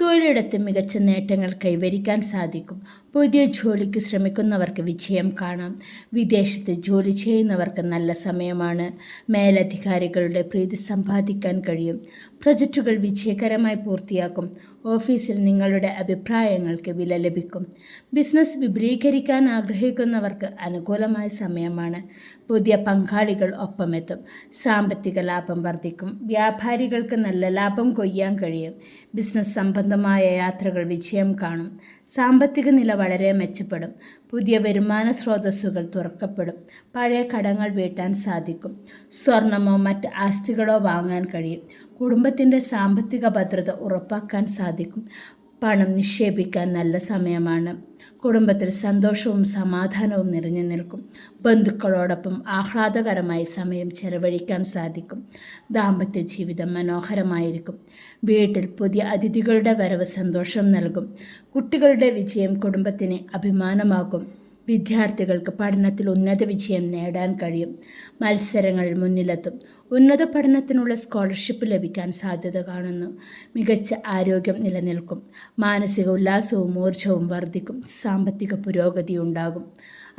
തൊഴിലിടത്ത് മികച്ച നേട്ടങ്ങൾ കൈവരിക്കാൻ സാധിക്കും. പുതിയ ജോലിക്ക് ശ്രമിക്കുന്നവർക്ക് വിജയം കാണാം. വിദേശത്ത് ജോലി ചെയ്യുന്നവർക്ക് നല്ല സമയമാണ്. മേലധികാരികളുടെ പ്രീതി സമ്പാദിക്കാൻ കഴിയും. പ്രൊജക്റ്റുകൾ വിജയകരമായി പൂർത്തിയാക്കും. ഓഫീസിൽ നിങ്ങളുടെ അഭിപ്രായങ്ങൾക്ക് വില ലഭിക്കും. ബിസിനസ് വിപുലീകരിക്കാൻ ആഗ്രഹിക്കുന്നവർക്ക് അനുകൂലമായ സമയമാണ്. പുതിയ പങ്കാളികൾ ഒപ്പമെത്തും. സാമ്പത്തിക ലാഭം വർദ്ധിക്കും. വ്യാപാരികൾക്ക് നല്ല ലാഭം കൊയ്യാൻ കഴിയും. ബിസിനസ് സംബന്ധമായ യാത്രകൾ വിജയം കാണും. സാമ്പത്തിക നില വളരെ മെച്ചപ്പെടും. പുതിയ വരുമാന സ്രോതസ്സുകൾ തുറക്കപ്പെടും. പഴയ കടങ്ങൾ വീട്ടാൻ സാധിക്കും. സ്വർണമോ മറ്റ് ആസ്തികളോ വാങ്ങാൻ കഴിയും. കുടുംബത്തിൻ്റെ സാമ്പത്തിക ഭദ്രത ഉറപ്പാക്കാൻ സാധിക്കും. പണം നിക്ഷേപിക്കാൻ നല്ല സമയമാണ്. കുടുംബത്തിൽ സന്തോഷവും സമാധാനവും നിറഞ്ഞു നിൽക്കും. ബന്ധുക്കളോടൊപ്പം ആഹ്ലാദകരമായി സമയം ചെലവഴിക്കാൻ സാധിക്കും. ദാമ്പത്യ ജീവിതം മനോഹരമായിരിക്കും. വീട്ടിൽ പുതിയ അതിഥികളുടെ വരവ് സന്തോഷം നൽകും. കുട്ടികളുടെ വിജയം കുടുംബത്തിന് അഭിമാനമാകും. വിദ്യാർത്ഥികൾക്ക് പഠനത്തിൽ ഉന്നത വിജയം നേടാൻ കഴിയും. മത്സരങ്ങളിൽ മുന്നിലെത്തും. ഉന്നത പഠനത്തിനുള്ള സ്കോളർഷിപ്പ് ലഭിക്കാൻ സാധ്യത കാണുന്നു. മികച്ച ആരോഗ്യം നിലനിൽക്കും. മാനസിക ഉല്ലാസവും ഊർജവും വർദ്ധിക്കും. സാമ്പത്തിക പുരോഗതി ഉണ്ടാകും.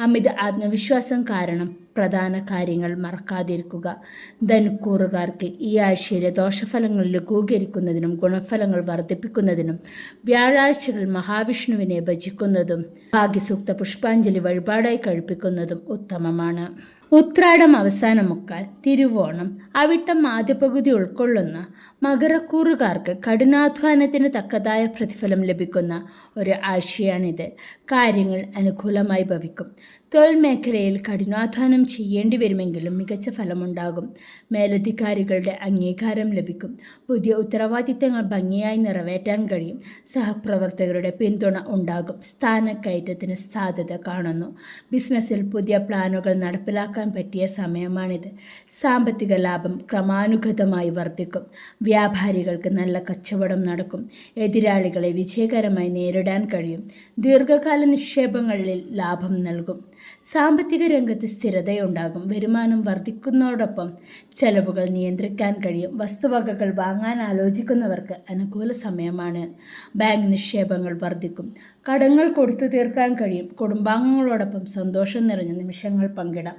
അമിത ആത്മവിശ്വാസം കാരണം പ്രധാന കാര്യങ്ങൾ മറക്കാതിരിക്കുക. ധനുക്കൂറുകാർക്ക് ഈ ആഴ്ചയിലെ ദോഷഫലങ്ങൾ ലഘൂകരിക്കുന്നതിനും ഗുണഫലങ്ങൾ വർദ്ധിപ്പിക്കുന്നതിനും വ്യാഴാഴ്ചകളിൽ മഹാവിഷ്ണുവിനെ ഭജിക്കുന്നതും ഭാഗ്യസൂക്ത പുഷ്പാഞ്ജലി വഴിപാടായി കഴിപ്പിക്കുന്നതും ഉത്തമമാണ്. ഉത്രാടം അവസാന മുക്കാൽ, തിരുവോണം, അവിട്ടം ആദ്യ പകുതി ഉൾക്കൊള്ളുന്ന മകരക്കൂറുകാർക്ക് കഠിനാധ്വാനത്തിന് തക്കതായ പ്രതിഫലം ലഭിക്കുന്ന ഒരു ആഴ്ചയാണിത്. കാര്യങ്ങൾ അനുകൂലമായി ഭവിക്കും. തൊഴിൽ മേഖലയിൽ കഠിനാധ്വാനം ചെയ്യേണ്ടി വരുമെങ്കിലും മികച്ച ഫലമുണ്ടാകും. മേലധികാരികളുടെ അംഗീകാരം ലഭിക്കും. പുതിയ ഉത്തരവാദിത്തങ്ങൾ ഭംഗിയായി നിറവേറ്റാൻ കഴിയും. സഹപ്രവർത്തകരുടെ പിന്തുണ ഉണ്ടാകും. സ്ഥാനക്കയറ്റത്തിന് സാധ്യത കാണുന്നു. ബിസിനസ്സിൽ പുതിയ പ്ലാനുകൾ നടപ്പിലാക്കാൻ പറ്റിയ സമയമാണിത്. സാമ്പത്തിക ലാഭം ക്രമാനുഗതമായി വർദ്ധിക്കും. വ്യാപാരികൾക്ക് നല്ല കച്ചവടം നടക്കും. എതിരാളികളെ വിജയകരമായി നേരിടാൻ കഴിയും. ദീർഘകാല നിക്ഷേപങ്ങളിൽ ലാഭം നൽകും. സാമ്പത്തിക രംഗത്ത് സ്ഥിരതയുണ്ടാകും. വരുമാനം വർദ്ധിക്കുന്നതോടൊപ്പം ചെലവുകൾ നിയന്ത്രിക്കാൻ കഴിയും. വസ്തുവകകൾ വാങ്ങാൻ ആലോചിക്കുന്നവർക്ക് അനുകൂല സമയമാണ്. ബാങ്ക് നിക്ഷേപങ്ങൾ വർദ്ധിക്കും. കടങ്ങൾ കൊടുത്തു തീർക്കാൻ കഴിയും. കുടുംബാംഗങ്ങളോടൊപ്പം സന്തോഷം നിറഞ്ഞ നിമിഷങ്ങൾ പങ്കിടാം.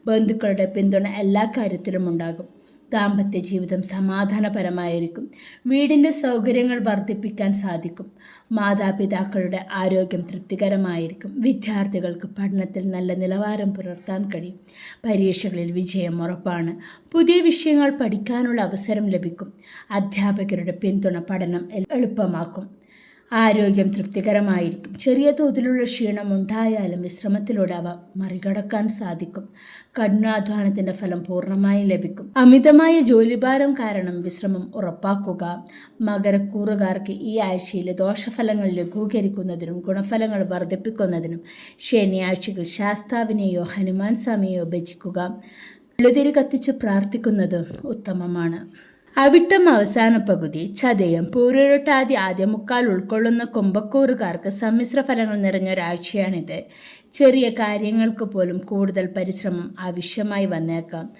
ബന്ധുക്കളുടെ പിന്തുണ എല്ലാ കാര്യത്തിലും ഉണ്ടാകും. ദാമ്പത്യ ജീവിതം സമാധാനപരമായിരിക്കും. വീടിൻ്റെ സൗകര്യങ്ങൾ വർദ്ധിപ്പിക്കാൻ സാധിക്കും. മാതാപിതാക്കളുടെ ആരോഗ്യം തൃപ്തികരമായിരിക്കും. വിദ്യാർത്ഥികൾക്ക് പഠനത്തിൽ നല്ല നിലവാരം പുലർത്താൻ കഴിയും. പരീക്ഷകളിൽ വിജയം ഉറപ്പാണ്. പുതിയ വിഷയങ്ങൾ പഠിക്കാനുള്ള അവസരം ലഭിക്കും. അധ്യാപകരുടെ പിന്തുണ പഠനം എളുപ്പമാക്കും. ആരോഗ്യം തൃപ്തികരമായിരിക്കും. ചെറിയ തോതിലുള്ള ക്ഷീണം ഉണ്ടായാലും വിശ്രമത്തിലൂടെ അവ മറികടക്കാൻ സാധിക്കും. കഠിനാധ്വാനത്തിൻ്റെ ഫലം പൂർണ്ണമായും ലഭിക്കും. അമിതമായ ജോലിഭാരം കാരണം വിശ്രമം ഉറപ്പാക്കുക. മകരക്കൂറുകാർക്ക് ഈ ആഴ്ചയിലെ ദോഷഫലങ്ങൾ ലഘൂകരിക്കുന്നതിനും ഗുണഫലങ്ങൾ വർദ്ധിപ്പിക്കുന്നതിനും ശനിയാഴ്ചകൾ ശാസ്താവിനെയോ ഹനുമാൻ സ്വാമിയെയോ ഭജിക്കുക. ഉള്ളുതിരി കത്തിച്ച് പ്രാർത്ഥിക്കുന്നത് ഉത്തമമാണ്. അവിട്ടം അവസാന പകുതി, ചതയം, പൂരുരുട്ടാതി ആദ്യ മുക്കാൽ ഉൾക്കൊള്ളുന്ന കുംഭക്കൂറുകാർക്ക് സമ്മിശ്ര ഫലങ്ങൾ നിറഞ്ഞൊരാഴ്ചയാണിത്. ചെറിയ കാര്യങ്ങൾക്ക് പോലും കൂടുതൽ പരിശ്രമം ആവശ്യമായി വന്നേക്കാം.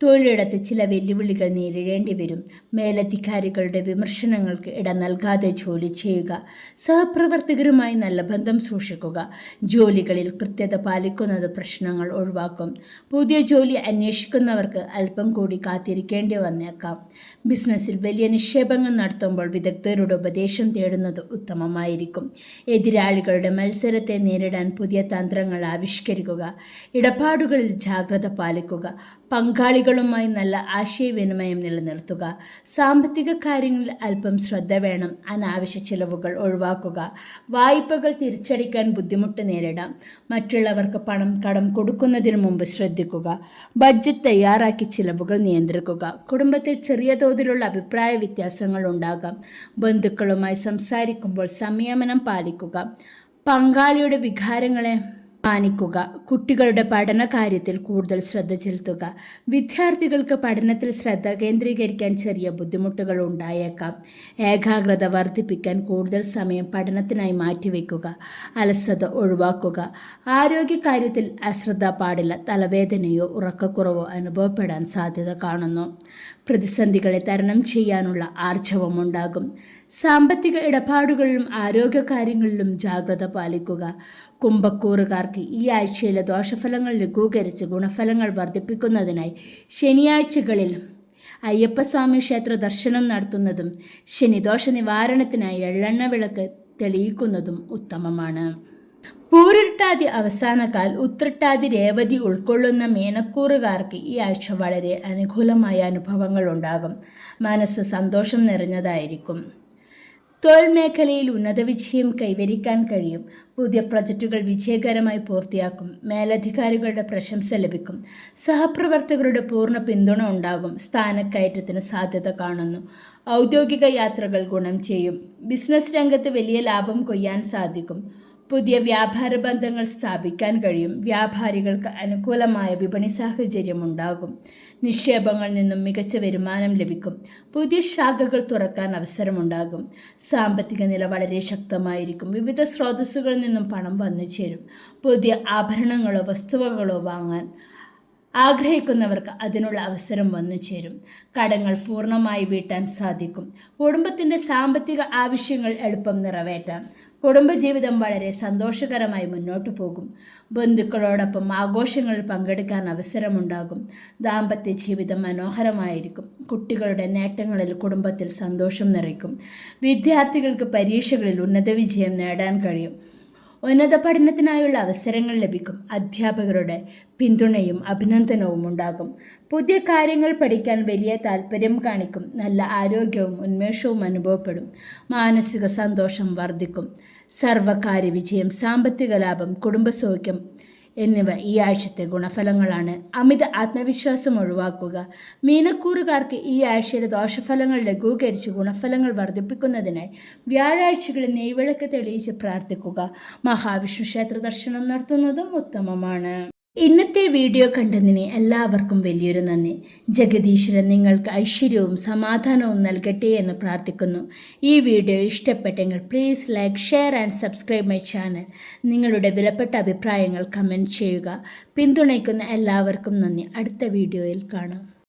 തൊഴിലിടത്ത് ചില വെല്ലുവിളികൾ നേരിടേണ്ടി വരും. മേലധികാരികളുടെ വിമർശനങ്ങൾക്ക് ഇട നൽകാതെ ജോലി ചെയ്യുക. സഹപ്രവർത്തകരുമായി നല്ല ബന്ധം സൂക്ഷിക്കുക. ജോലികളിൽ കൃത്യത പാലിക്കുന്നത് പ്രശ്നങ്ങൾ ഒഴിവാക്കും. പുതിയ ജോലി അന്വേഷിക്കുന്നവർക്ക് അല്പം കൂടി കാത്തിരിക്കേണ്ടി വന്നേക്കാം. ബിസിനസ്സിൽ വലിയ നിക്ഷേപങ്ങൾ നടത്തുമ്പോൾ വിദഗ്ധരുടെ ഉപദേശം തേടുന്നത് ഉത്തമമായിരിക്കും. എതിരാളികളുടെ മത്സരത്തെ നേരിടാൻ പുതിയ തന്ത്രങ്ങൾ ആവിഷ്കരിക്കുക. ഇടപാടുകളിൽ ജാഗ്രത പാലിക്കുക. പങ്കാളികളുമായി നല്ല ആശയവിനിമയം നിലനിർത്തുക. സാമ്പത്തിക കാര്യങ്ങളിൽ അല്പം ശ്രദ്ധ വേണം. അനാവശ്യ ചിലവുകൾ ഒഴിവാക്കുക. വായ്പകൾ തിരിച്ചടയ്ക്കാൻ ബുദ്ധിമുട്ട് നേരിടാം. മറ്റുള്ളവർക്ക് പണം കടം കൊടുക്കുന്നതിന് മുമ്പ് ശ്രദ്ധിക്കുക. ബഡ്ജറ്റ് തയ്യാറാക്കി ചിലവുകൾ നിയന്ത്രിക്കുക. കുടുംബത്തിൽ ചെറിയ തോതിലുള്ള അഭിപ്രായ വ്യത്യാസങ്ങൾ ഉണ്ടാകാം. ബന്ധുക്കളുമായി സംസാരിക്കുമ്പോൾ സംയമനം പാലിക്കുക. പങ്കാളിയുടെ വികാരങ്ങളെ മാനിക്കുക. കുട്ടികളുടെ പഠന കാര്യത്തിൽ കൂടുതൽ ശ്രദ്ധ ചെലുത്തുക. വിദ്യാർത്ഥികൾക്ക് പഠനത്തിൽ ശ്രദ്ധ കേന്ദ്രീകരിക്കാൻ ചെറിയ ബുദ്ധിമുട്ടുകൾ ഉണ്ടായേക്കാം. ഏകാഗ്രത വർദ്ധിപ്പിക്കാൻ കൂടുതൽ സമയം പഠനത്തിനായി മാറ്റിവെക്കുക. അലസത ഒഴിവാക്കുക. ആരോഗ്യകാര്യത്തിൽ അശ്രദ്ധ പാടില്ല. തലവേദനയോ ഉറക്കക്കുറവോ അനുഭവപ്പെടാൻ സാധ്യത കാണുന്നു. പ്രതിസന്ധികളെ തരണം ചെയ്യാനുള്ള ആർജവമുണ്ടാകും. സാമ്പത്തിക ഇടപാടുകളിലും ആരോഗ്യകാര്യങ്ങളിലും ജാഗ്രത പാലിക്കുക. കുംഭക്കൂറുകാർക്ക് ഈ ആഴ്ചയിലെ ദോഷഫലങ്ങൾ ലഘൂകരിച്ച് ഗുണഫലങ്ങൾ വർദ്ധിപ്പിക്കുന്നതിനായി ശനിയാഴ്ചകളിൽ അയ്യപ്പസ്വാമി ക്ഷേത്ര ദർശനം നടത്തുന്നതും ശനിദോഷ നിവാരണത്തിനായി എള്ളെണ്ണ വിളക്ക് തെളിയിക്കുന്നതും ഉത്തമമാണ്. പൂരുരുട്ടാതി അവസാനകാൽ, ഉത്രട്ടാതി, രേവതി ഉൾക്കൊള്ളുന്ന മീനക്കൂറുകാർക്ക് ഈ ആഴ്ച വളരെ അനുകൂലമായ അനുഭവങ്ങൾ ഉണ്ടാകും. മനസ്സ് സന്തോഷം നിറഞ്ഞതായിരിക്കും. തൊഴിൽ മേഖലയിൽ ഉന്നത വിജയം കൈവരിക്കാൻ കഴിയും. പുതിയ പ്രൊജക്റ്റുകൾ വിജയകരമായി പൂർത്തിയാക്കും. മേലധികാരികളുടെ പ്രശംസ ലഭിക്കും. സഹപ്രവർത്തകരുടെ പൂർണ്ണ പിന്തുണ ഉണ്ടാകും. സ്ഥാനക്കയറ്റത്തിന് സാധ്യത കാണുന്നു. ഔദ്യോഗിക യാത്രകൾ ഗുണം ചെയ്യും. ബിസിനസ് രംഗത്ത് വലിയ ലാഭം കൊയ്യാൻ സാധിക്കും. പുതിയ വ്യാപാര ബന്ധങ്ങൾ സ്ഥാപിക്കാൻ കഴിയും. വ്യാപാരികൾക്ക് അനുകൂലമായ വിപണി സാഹചര്യം ഉണ്ടാകും. നിക്ഷേപങ്ങളിൽ നിന്നും മികച്ച വരുമാനം ലഭിക്കും. പുതിയ ശാഖകൾ തുറക്കാൻ അവസരമുണ്ടാകും. സാമ്പത്തിക നില വളരെ ശക്തമായിരിക്കും. വിവിധ സ്രോതസ്സുകളിൽ നിന്നും പണം വന്നു ചേരും. പുതിയ ആഭരണങ്ങളോ വസ്തുവകളോ വാങ്ങാൻ ആഗ്രഹിക്കുന്നവർക്ക് അതിനുള്ള അവസരം വന്നു ചേരും. കടങ്ങൾ പൂർണ്ണമായി വീട്ടാൻ സാധിക്കും. കുടുംബത്തിൻ്റെ സാമ്പത്തിക ആവശ്യങ്ങൾ എളുപ്പം നിറവേറ്റാം. കുടുംബജീവിതം വളരെ സന്തോഷകരമായി മുന്നോട്ടു പോകും. ബന്ധുക്കളോടൊപ്പം ആഘോഷങ്ങളിൽ പങ്കെടുക്കാൻ അവസരമുണ്ടാകും. ദാമ്പത്യ ജീവിതം മനോഹരമായിരിക്കും. കുട്ടികളുടെ നേട്ടങ്ങളിൽ കുടുംബത്തിൽ സന്തോഷം നിറയ്ക്കും. വിദ്യാർത്ഥികൾക്ക് പരീക്ഷകളിൽ ഉന്നത വിജയം നേടാൻ കഴിയും. ഉന്നത പഠനത്തിനായുള്ള അവസരങ്ങൾ ലഭിക്കും. അധ്യാപകരുടെ പിന്തുണയും അഭിനന്ദനവും ഉണ്ടാകും. പുതിയ കാര്യങ്ങൾ പഠിക്കാൻ വലിയ താല്പര്യം കാണിക്കും. നല്ല ആരോഗ്യവും ഉന്മേഷവും അനുഭവപ്പെടും. മാനസിക സന്തോഷം വർദ്ധിക്കും. സർവകാര്യ വിജയം, സാമ്പത്തിക ലാഭം, കുടുംബസൗഖ്യം എന്നിവ ഈ ആഴ്ചത്തെ ഗുണഫലങ്ങളാണ്. അമിത ആത്മവിശ്വാസം ഒഴിവാക്കുക. മീനക്കൂറുകാർക്ക് ഈ ആഴ്ചയിലെ ദോഷഫലങ്ങൾ ലഘൂകരിച്ച് ഗുണഫലങ്ങൾ വർദ്ധിപ്പിക്കുന്നതിനായി വ്യാഴാഴ്ചകളിൽ നെയ്വിളക്ക് തെളിയിച്ച് പ്രാർത്ഥിക്കുക. മഹാവിഷ്ണു ക്ഷേത്ര ദർശനം നടത്തുന്നതും ഉത്തമമാണ്. ഇന്നത്തെ വീഡിയോ കണ്ടതിന് എല്ലാവർക്കും വലിയൊരു നന്ദി. ജഗദീശ്വരൻ നിങ്ങൾക്ക് ഐശ്വര്യവും സമാധാനവും നൽകട്ടെ എന്ന് പ്രാർത്ഥിക്കുന്നു. ഈ വീഡിയോ ഇഷ്ടപ്പെട്ടെങ്കിൽ please like, share and subscribe my channel. നിങ്ങളുടെ വിലപ്പെട്ട അഭിപ്രായങ്ങൾ കമൻറ്റ് ചെയ്യുക. പിന്തുണയ്ക്കുന്ന എല്ലാവർക്കും നന്ദി. അടുത്ത വീഡിയോയിൽ കാണാം.